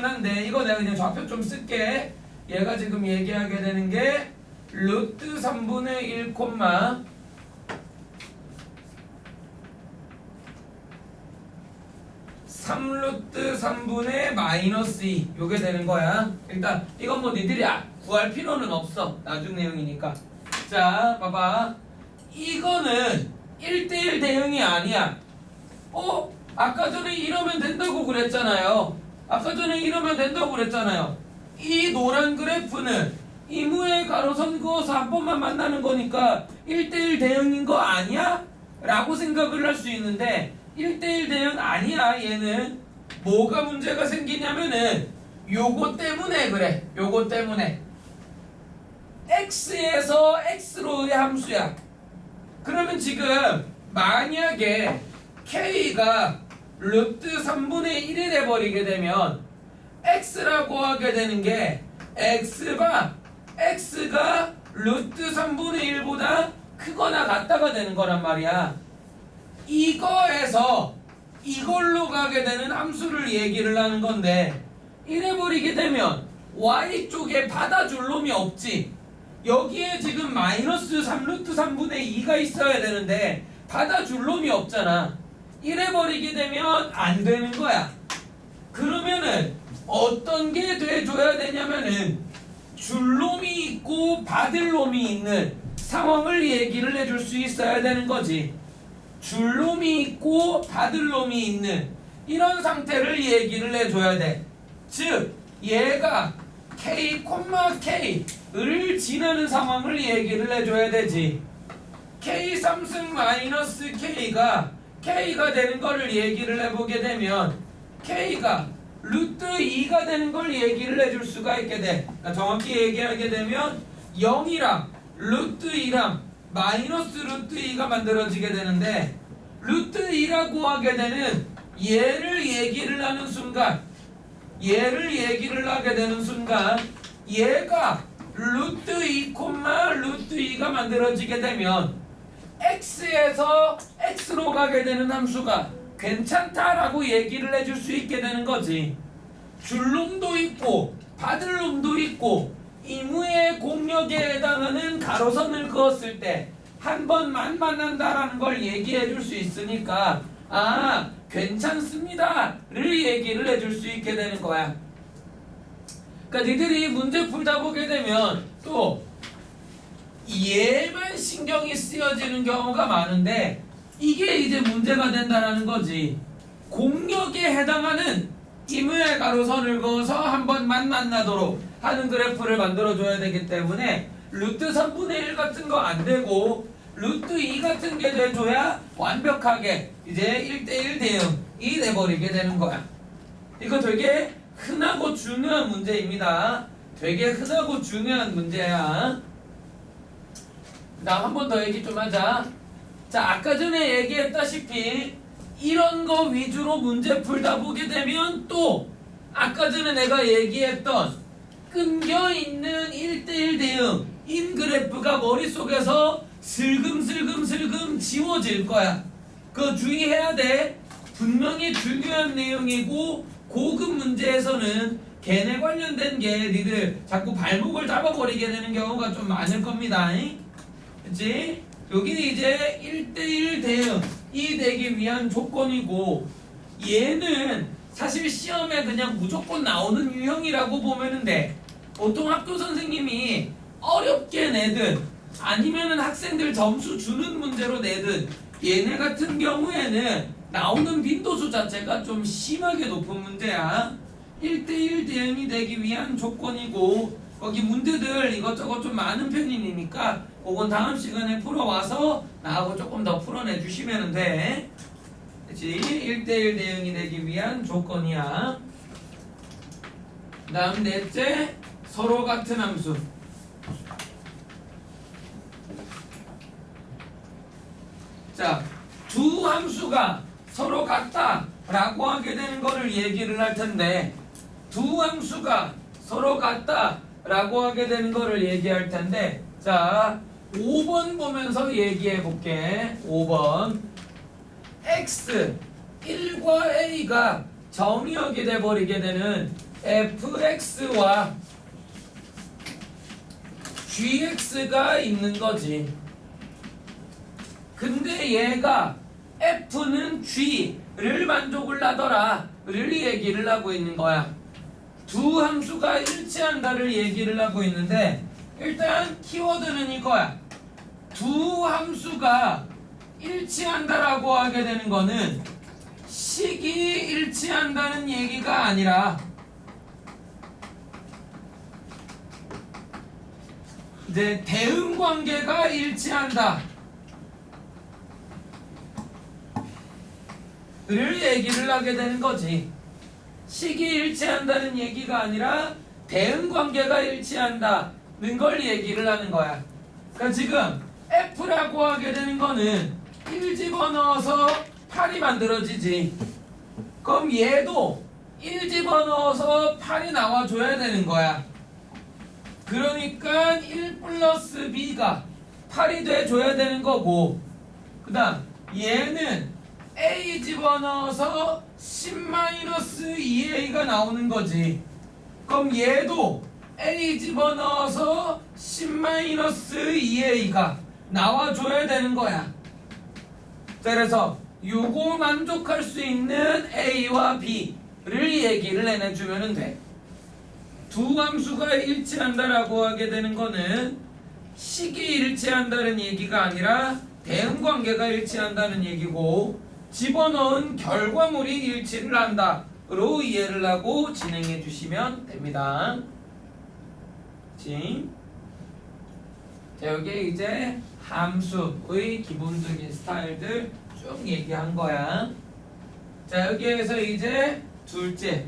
한데 이거 내가 그냥 좌표 좀 쓸게. 얘가 지금 얘기하게 되는 게 루트 3분의 1 콤마 3루트 3분의 마이너스 2 요게 되는 거야. 일단 이건 뭐 니들이 구할 필요는 없어. 나중 내용이니까. 자 봐봐. 이거는 1대1 대응이 아니야. 아까 전에 이러면 된다고 그랬잖아요. 이 노란 그래프는 이무의 가로선 그어서 한 번만 만나는 거니까 1대1 대응인 거 아니야? 라고 생각을 할 수 있는데 1대1 대응 아니야. 얘는 뭐가 문제가 생기냐면은 요거 때문에 그래. 요거 때문에 x에서 x로의 함수야. 그러면 지금 만약에 k가 루트 3분의 1이 돼버리게 되면 x라고 하게 되는 게 x가 루트 3분의 1보다 크거나 같다가 되는 거란 말이야. 이거에서 이걸로 가게 되는 함수를 얘기를 하는 건데 이래버리게 되면 y쪽에 받아줄 놈이 없지. 여기에 지금 마이너스 3루트 3분의 2가 있어야 되는데 받아줄 놈이 없잖아. 이래버리게 되면 안 되는 거야. 그러면은 어떤 게 돼줘야 되냐면은 줄 놈이 있고 받을 놈이 있는 상황을 얘기를 해줄 수 있어야 되는 거지. 줄 놈이 있고 받을 놈이 있는 이런 상태를 얘기를 해줘야 돼. 즉 얘가 k, k를 지나는 상황을 얘기를 해줘야 되지. k 3승 마이너스 k가 되는 거를 얘기를 해보게 되면 k가 루트 2가 되는 걸 얘기를 해줄 수가 있게 돼. 그러니까 정확히 얘기하게 되면 0이랑 루트 2랑 마이너스 루트 2가 만들어지게 되는데 루트 2라고 하게 되는 얘를 얘기를 하는 순간 얘가 루트 2, 루트 2가 만들어지게 되면 x에서 x로 가게 되는 함수가 괜찮다라고 얘기를 해줄 수 있게 되는 거지. 줄 놈도 있고 받을 놈도 있고 이무의 공역에 해당하는 가로선을 그었을 때 한 번만 만난다라는 걸 얘기해 줄 수 있으니까 괜찮습니다를 얘기를 해줄 수 있게 되는 거야. 그러니까 니들이 문제 풀다 보게 되면 또 얘만 신경이 쓰여지는 경우가 많은데 이게 이제 문제가 된다라는 거지. 공역에 해당하는 이무의 가로선을 그어서 한 번만 만나도록 하는 그래프를 만들어줘야 되기 때문에 루트 3분의 1 같은 거 안 되고 루트 2 같은 게 돼줘야 완벽하게 이제 1대1 대응이 돼버리게 되는 거야. 이거 되게 흔하고 중요한 문제입니다. 되게 흔하고 중요한 문제야. 나 한 번 더 얘기 좀 하자. 자, 아까 전에 얘기했다시피 이런 거 위주로 문제 풀다 보게 되면 또 아까 전에 내가 얘기했던 끊겨있는 1대1 대응인 그래프가 머릿속에서 슬금슬금 지워질 거야. 그거 주의해야 돼. 분명히 중요한 내용이고 고급 문제에서는 걔네 관련된 게 니들 자꾸 발목을 잡아버리게 되는 경우가 좀 많을 겁니다. 그치? 여기 이제 1대1 대응이 되기 위한 조건이고 얘는 사실 시험에 그냥 무조건 나오는 유형이라고 보면 돼. 보통 학교 선생님이 어렵게 내든 아니면은 학생들 점수 주는 문제로 내든 얘네 같은 경우에는 나오는 빈도수 자체가 좀 심하게 높은 문제야. 1대1 대응이 되기 위한 조건이고 거기 문제들 이것저것 좀 많은 편이니까 그건 다음 시간에 풀어와서 나하고 조금 더 풀어내 주시면 돼. 그치? 1대1 대응이 되기 위한 조건이야. 그 다음 넷째, 서로 같은 함수. 자, 두 함수가 서로 같다라고 하게 되는 거를 얘기를 할 텐데 두 함수가 서로 같다라고 하게 되는 거를 얘기할 텐데 자, 5번 보면서 얘기해 볼게. 5번 x 1과 a가 정의역이 돼버리게 되는 fx와 gx가 있는 거지. 근데 얘가 f는 g를 만족을 하더라를 얘기를 하고 있는 거야. 두 함수가 일치한다를 얘기를 하고 있는데 일단 키워드는 이거야. 두 함수가 일치한다라고 하게 되는 거는 식이 일치한다는 얘기가 아니라 이제 대응 관계가 일치한다 를 얘기를 하게 되는 거지. 식이 일치한다는 얘기가 아니라 대응 관계가 일치한다는 걸 얘기를 하는 거야. 그러니까 지금 F라고 하게 되는 거는 1 집어넣어서 8이 만들어지지. 그럼 얘도 1 집어넣어서 8이 나와줘야 되는 거야. 그러니까 1 플러스 B가 8이 돼줘야 되는 거고, 그 다음 얘는 A 집어넣어서 10-2A가 나오는 거지. 그럼 얘도 A 집어넣어서 10-2A가 나와줘야 되는 거야. 자, 그래서 요거 만족할 수 있는 A와 B를 얘기를 해내주면 돼. 두 함수가 일치한다라고 하게 되는 거는 식이 일치한다는 얘기가 아니라 대응 관계가 일치한다는 얘기고, 집어넣은 결과물이 일치를 한다로 이해를 하고 진행해 주시면 됩니다. 자, 여기에 이제 함수의 기본적인 스타일들 쭉 얘기한 거야. 자, 여기에서 이제 둘째,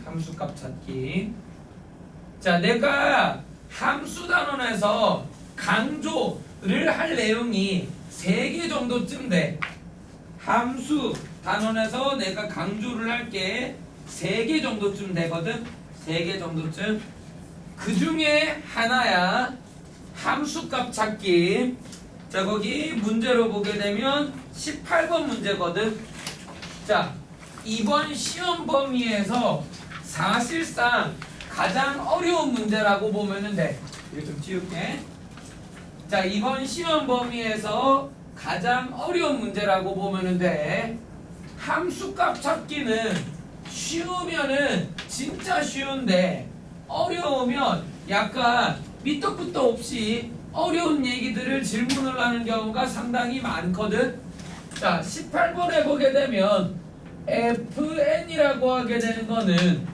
함수값 찾기. 자, 내가 함수 단원에서 강조를 할 내용이 3개 정도쯤 돼. 함수 단원에서 내가 강조를 할 게 3개 정도쯤 되거든. 3개 정도쯤. 그 중에 하나야 함수값 찾기. 자, 거기 문제로 보게 되면 18번 문제거든. 자, 이번 시험 범위에서 사실상 가장 어려운 문제라고 보면 돼. 이거 좀 지울게. 자, 이번 시험 범위에서 가장 어려운 문제라고 보면 돼. 함수값 찾기는 쉬우면은 진짜 쉬운데 어려우면 약간 밑도 끝도 없이 어려운 얘기들을 질문을 하는 경우가 상당히 많거든. 자, 18번에 보게 되면 fn이라고 하게 되는 거는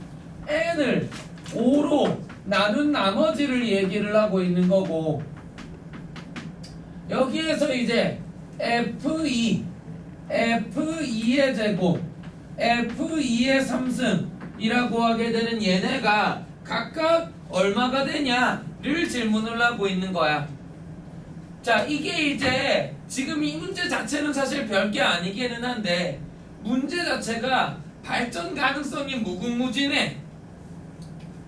n을 5로 나눈 나머지를 얘기를 하고 있는 거고, 여기에서 이제 F2의 제곱, F2의 3승이라고 하게 되는 얘네가 각각 얼마가 되냐를 질문을 하고 있는 거야. 자, 이게 이제 지금 이 문제 자체는 사실 별게 아니기는 한데 문제 자체가 발전 가능성이 무궁무진해.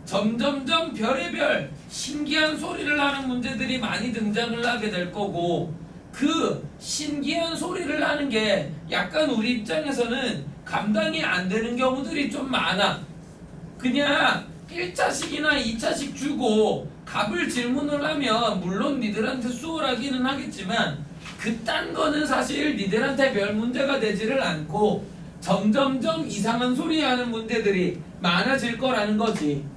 점점점 별의별 신기한 소리를 하는 문제들이 많이 등장을 하게 될 거고, 그 신기한 소리를 하는 게 약간 우리 입장에서는 감당이 안 되는 경우들이 좀 많아. 그냥 1차식이나 2차식 주고 값을 질문을 하면 물론 니들한테 수월하기는 하겠지만 그딴 거는 사실 니들한테 별 문제가 되지를 않고 점점점 이상한 소리 하는 문제들이 많아질 거라는 거지.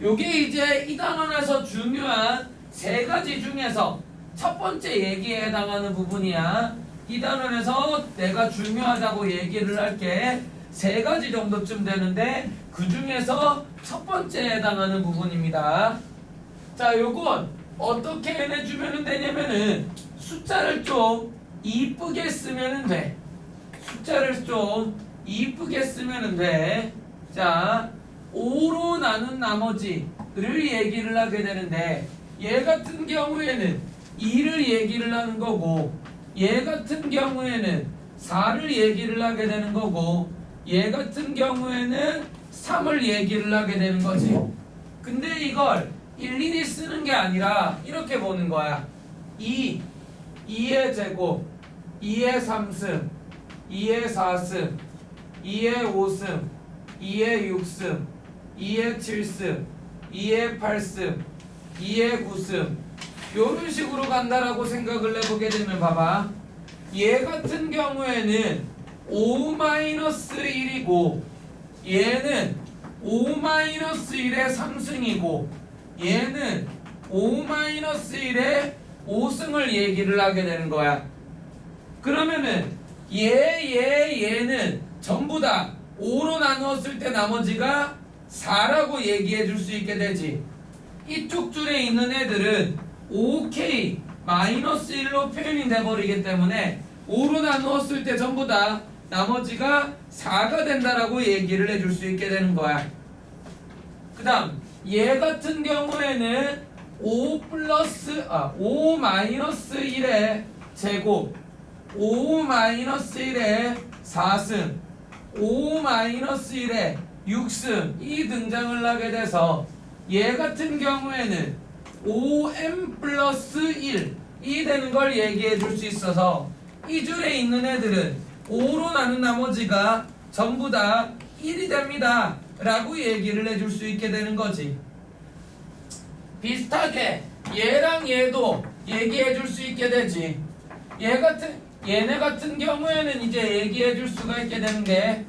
요게 이제 이 단원에서 중요한 3가지 중에서 첫 번째 얘기에 해당하는 부분이야. 이 단원에서 내가 중요하다고 얘기를 할게 3가지 정도쯤 되는데 그 중에서 첫 번째에 해당하는 부분입니다. 자, 요건 어떻게 해내주면 되냐면은 숫자를 좀 이쁘게 쓰면 돼. 숫자를 좀 이쁘게 쓰면 돼. 자, 5로 나눈 나머지를 얘기를 하게 되는데 얘 같은 경우에는 2를 얘기를 하는 거고, 얘 같은 경우에는 4를 얘기를 하게 되는 거고, 얘 같은 경우에는 3을 얘기를 하게 되는 거지. 근데 이걸 일일이 쓰는 게 아니라 이렇게 보는 거야. 2 2의 제곱, 2의 3승, 2의 4승, 2의 5승, 2의 6승, 2의 7승, 2의 8승, 2의 9승 요런 식으로 간다라고 생각을 해보게 되면 봐봐. 얘 같은 경우에는 5-1이고 얘는 5-1의 3승이고 얘는 5-1의 5승을 얘기를 하게 되는 거야. 그러면은 얘는 전부 다 5로 나누었을 때 나머지가 4라고 얘기해 줄 수 있게 되지. 이쪽 줄에 있는 애들은 5K-1로 표현이 돼버리기 때문에 5로 나누었을 때 전부 다 나머지가 4가 된다라고 얘기를 해줄 수 있게 되는 거야. 그 다음 얘 같은 경우에는 5-1의 제곱, 5-1의 4승, 5-1의 6승이 등장을 하게 돼서 얘 같은 경우에는 5m+1이 되는 걸 얘기해 줄 수 있어서 이 줄에 있는 애들은 5로 나눈 나머지가 전부 다 1이 됩니다 라고 얘기를 해줄 수 있게 되는 거지. 비슷하게 얘랑 얘도 얘기해 줄 수 있게 되지. 얘네 같은 경우에는 이제 얘기해 줄 수가 있게 되는 게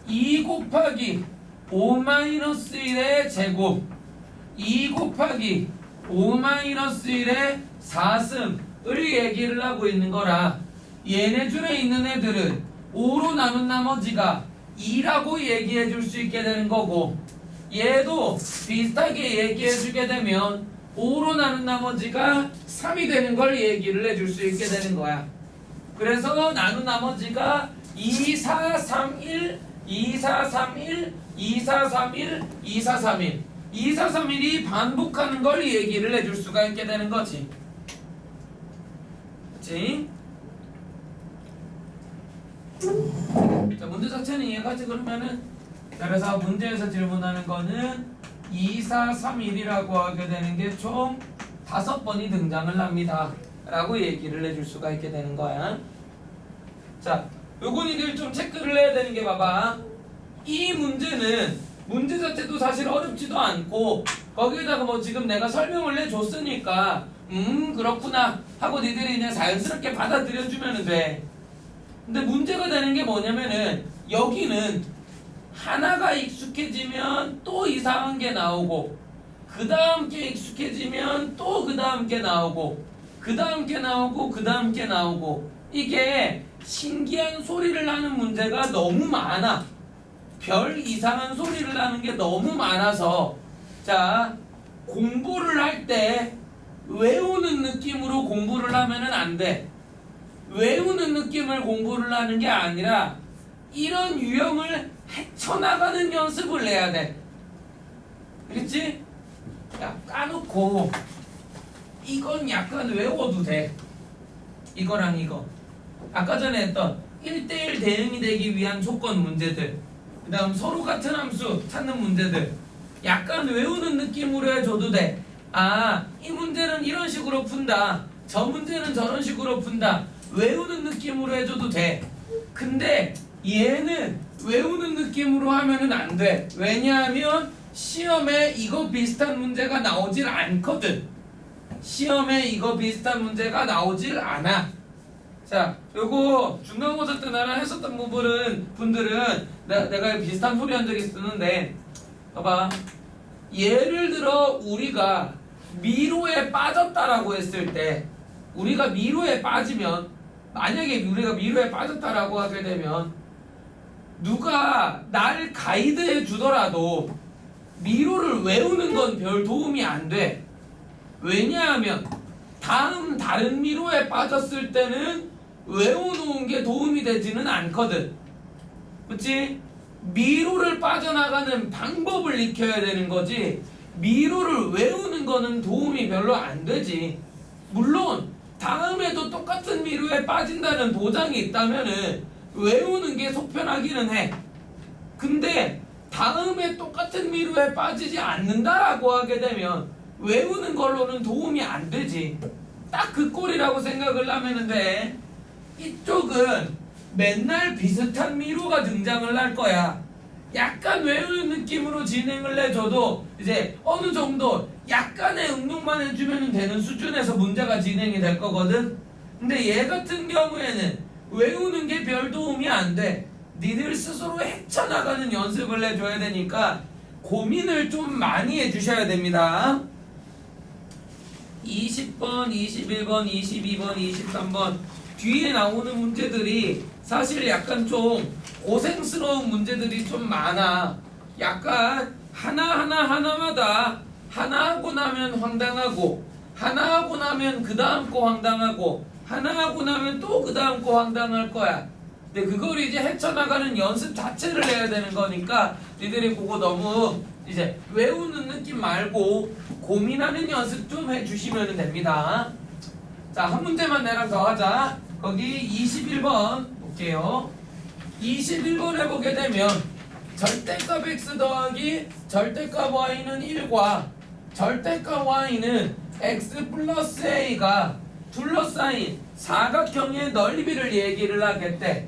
2 곱하기 5-1의 제곱, 2 곱하기 5-1의 4승을 얘기를 하고 있는 거라 얘네 줄에 있는 애들은 5로 나눈 나머지가 2라고 얘기해 줄 수 있게 되는 거고 얘도 비슷하게 얘기해 주게 되면 5로 나눈 나머지가 3이 되는 걸 얘기를 해줄 수 있게 되는 거야. 그래서 나눈 나머지가 2, 4, 3, 1, 2, 4, 3, 1, 2, 4, 3, 1, 2, 4, 3, 1 2, 4, 3, 1이 반복하는 걸 얘기를 해줄 수가 있게 되는 거지. 그치? 자, 문제 자체는 이해가지. 그러면은 그래서 문제에서 질문하는 거는 2, 4, 3, 1이라고 하게 되는 게 총 5번이 등장을 합니다 라고 얘기를 해줄 수가 있게 되는 거야. 자, 요건 이들 좀 체크를 해야 되는 게 봐봐. 이 문제는 문제 자체도 사실 어렵지도 않고 거기에다가 뭐 지금 내가 설명을 해줬으니까 그렇구나 하고 니들이 그냥 자연스럽게 받아들여주면 돼. 근데 문제가 되는 게 뭐냐면은 여기는 하나가 익숙해지면 또 이상한 게 나오고 그 다음 게 익숙해지면 또 그 다음 게 나오고 그 다음 게 나오고 그 다음 게 나오고 이게 신기한 소리를 하는 문제가 너무 많아. 별 이상한 소리를 하는 게 너무 많아서 자 공부를 할 때 외우는 느낌으로 공부를 하면은 안 돼. 외우는 느낌을 공부를 하는 게 아니라 이런 유형을 헤쳐나가는 연습을 해야 돼. 그렇지? 야, 까놓고 이건 약간 외워도 돼. 이거랑 이거 아까 전에 했던 1대1 대응이 되기 위한 조건 문제들, 그 다음 서로 같은 함수 찾는 문제들 약간 외우는 느낌으로 해줘도 돼. 아, 이 문제는 이런 식으로 푼다, 저 문제는 저런 식으로 푼다, 외우는 느낌으로 해줘도 돼. 근데 얘는 외우는 느낌으로 하면은 안 돼. 왜냐하면 시험에 이거 비슷한 문제가 나오질 않거든. 시험에 이거 비슷한 문제가 나오질 않아. 자, 요거 중간고사 때 나랑 했었던 분들은 내가 비슷한 소리 한 적이 있었는데 봐봐. 예를 들어 우리가 미로에 빠졌다라고 했을 때 우리가 미로에 빠지면 만약에 우리가 미로에 빠졌다라고 하게 되면 누가 날 가이드해 주더라도 미로를 외우는 건 별 도움이 안 돼. 왜냐하면 다른 미로에 빠졌을 때는 외워놓은 게 도움이 되지는 않거든. 그치? 미로를 빠져나가는 방법을 익혀야 되는 거지 미로를 외우는 거는 도움이 별로 안 되지. 물론 다음에도 똑같은 미로에 빠진다는 보장이 있다면은 외우는 게 속편하기는 해. 근데 다음에 똑같은 미로에 빠지지 않는다라고 하게 되면 외우는 걸로는 도움이 안 되지. 딱 그 꼴이라고 생각을 하면 돼. 이쪽은 맨날 비슷한 미로가 등장을 할 거야. 약간 외우는 느낌으로 진행을 해줘도 이제 어느 정도 약간의 응용만 해주면 되는 수준에서 문제가 진행이 될 거거든. 근데 얘 같은 경우에는 외우는 게 별 도움이 안 돼. 니들 스스로 헤쳐나가는 연습을 해줘야 되니까 고민을 좀 많이 해주셔야 됩니다. 20번, 21번, 22번, 23번 뒤에 나오는 문제들이 사실 약간 좀 고생스러운 문제들이 좀 많아. 약간 하나마다 하나 하고 나면 황당하고, 하나 하고 나면 그 다음 거 황당하고, 하나 하고 나면 또 그 다음 거 황당할 거야. 근데 그걸 이제 헤쳐나가는 연습 자체를 해야 되는 거니까 니들이 그거 너무 이제 외우는 느낌 말고 고민하는 연습 좀 해주시면 됩니다. 자, 한 문제만 내랑 더 하자. 거기 21번 볼게요. 21번 해보게 되면 절대값 x 더하기 절대값 y는 1과 절대값 y는 x 플러스 a가 둘러싸인 사각형의 넓이를 얘기를 하겠대.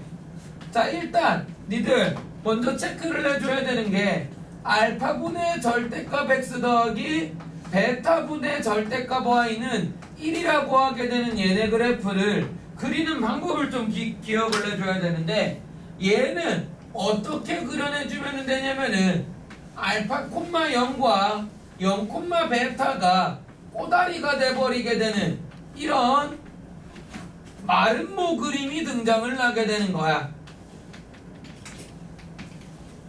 자, 일단 니들 먼저 체크를 해줘야 되는 게 알파분의 절대값 x 더하기 베타분의 절대값 y는 1이라고 하게 되는 얘네 그래프를 그리는 방법을 좀 기억을 해줘야 되는데, 얘는 어떻게 그려내주면 되냐면은 알파 콤마 0과 0 콤마 베타가 꼬다리가 돼버리게 되는 이런 마름모 그림이 등장을 하게 되는 거야.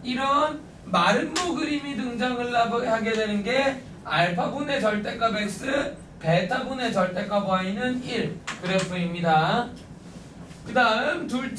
이런 마름모 그림이 등장을 하게 되는 게 알파분의 절대값 x, 베타분의 절대값 y는 1 그래프입니다. 그 다음 둘째